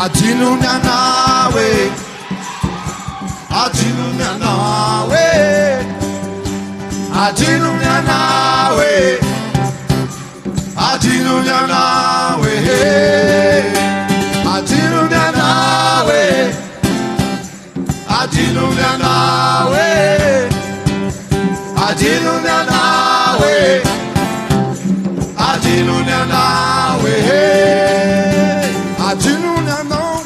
Adinony ianao Adinony ianao Adinony ianao Adinony ianao Adinony ianao Adinony ianao Adinony ianao Adinony ianao Adinony ianao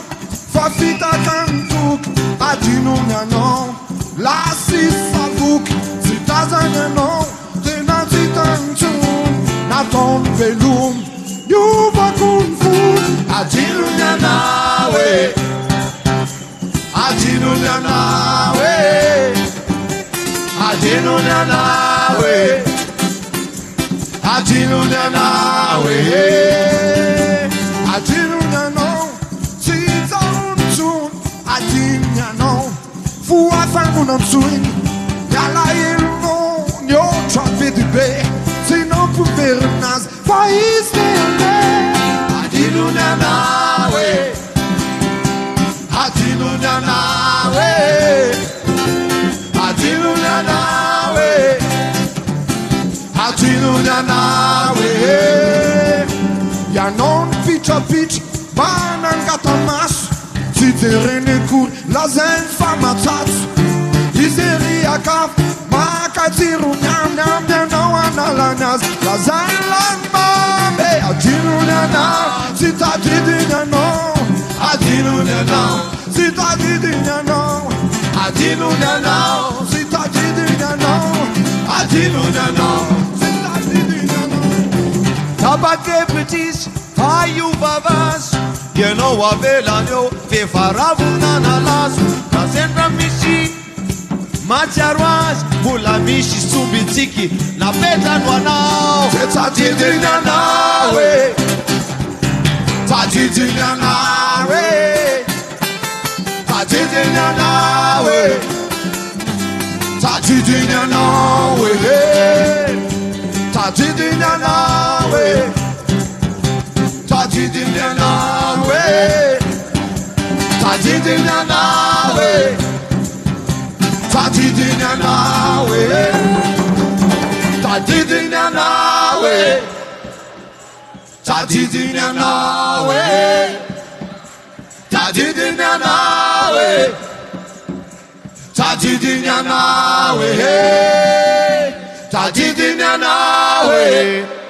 fa fitakantoky Adinony ianao lasisavoky tsy tazany ianao tena tsy tantsony nataony velomy iovako ny fony Adinony ianao Adinony ianao Adinony ianao Adinony ianao Adinony ianao tsy tantsony Adinony ianao foafanonantsony mialahelonao niotra be dia be tsy nampoverinazy fa izy tene Adinony ianao Adinony ianao Adinony ianao Adinony ianao ianao ny pitrapitra manangatamaso tsy jereny akory lazainy fa matsatso izy riakafo makatsiro miamyamy ianao analany azy lazainy lanimamy Adinony ianao tsy tadidiny ianao Adinony ianao tsy tadidiny ianao Adinony ianao tsy tadidiny ianao Adinony ianao tsy tadidiny ianao Tapakevitrisy fahaiovavazo ianao avelany eo fifaravona nalazo razendra misy matsiaro azy mbola misy sombitsiky napetrano anao tsy tadidiny ianao tadidiny ianao tadidiny ianao tadidiny ianao tadidiny ianao tadidiny ianao tadidiny ianao tadidiny ianao tadidiny ianao tadidiny ianao tadidiny ianao tadidiny ianao tadidiny ianao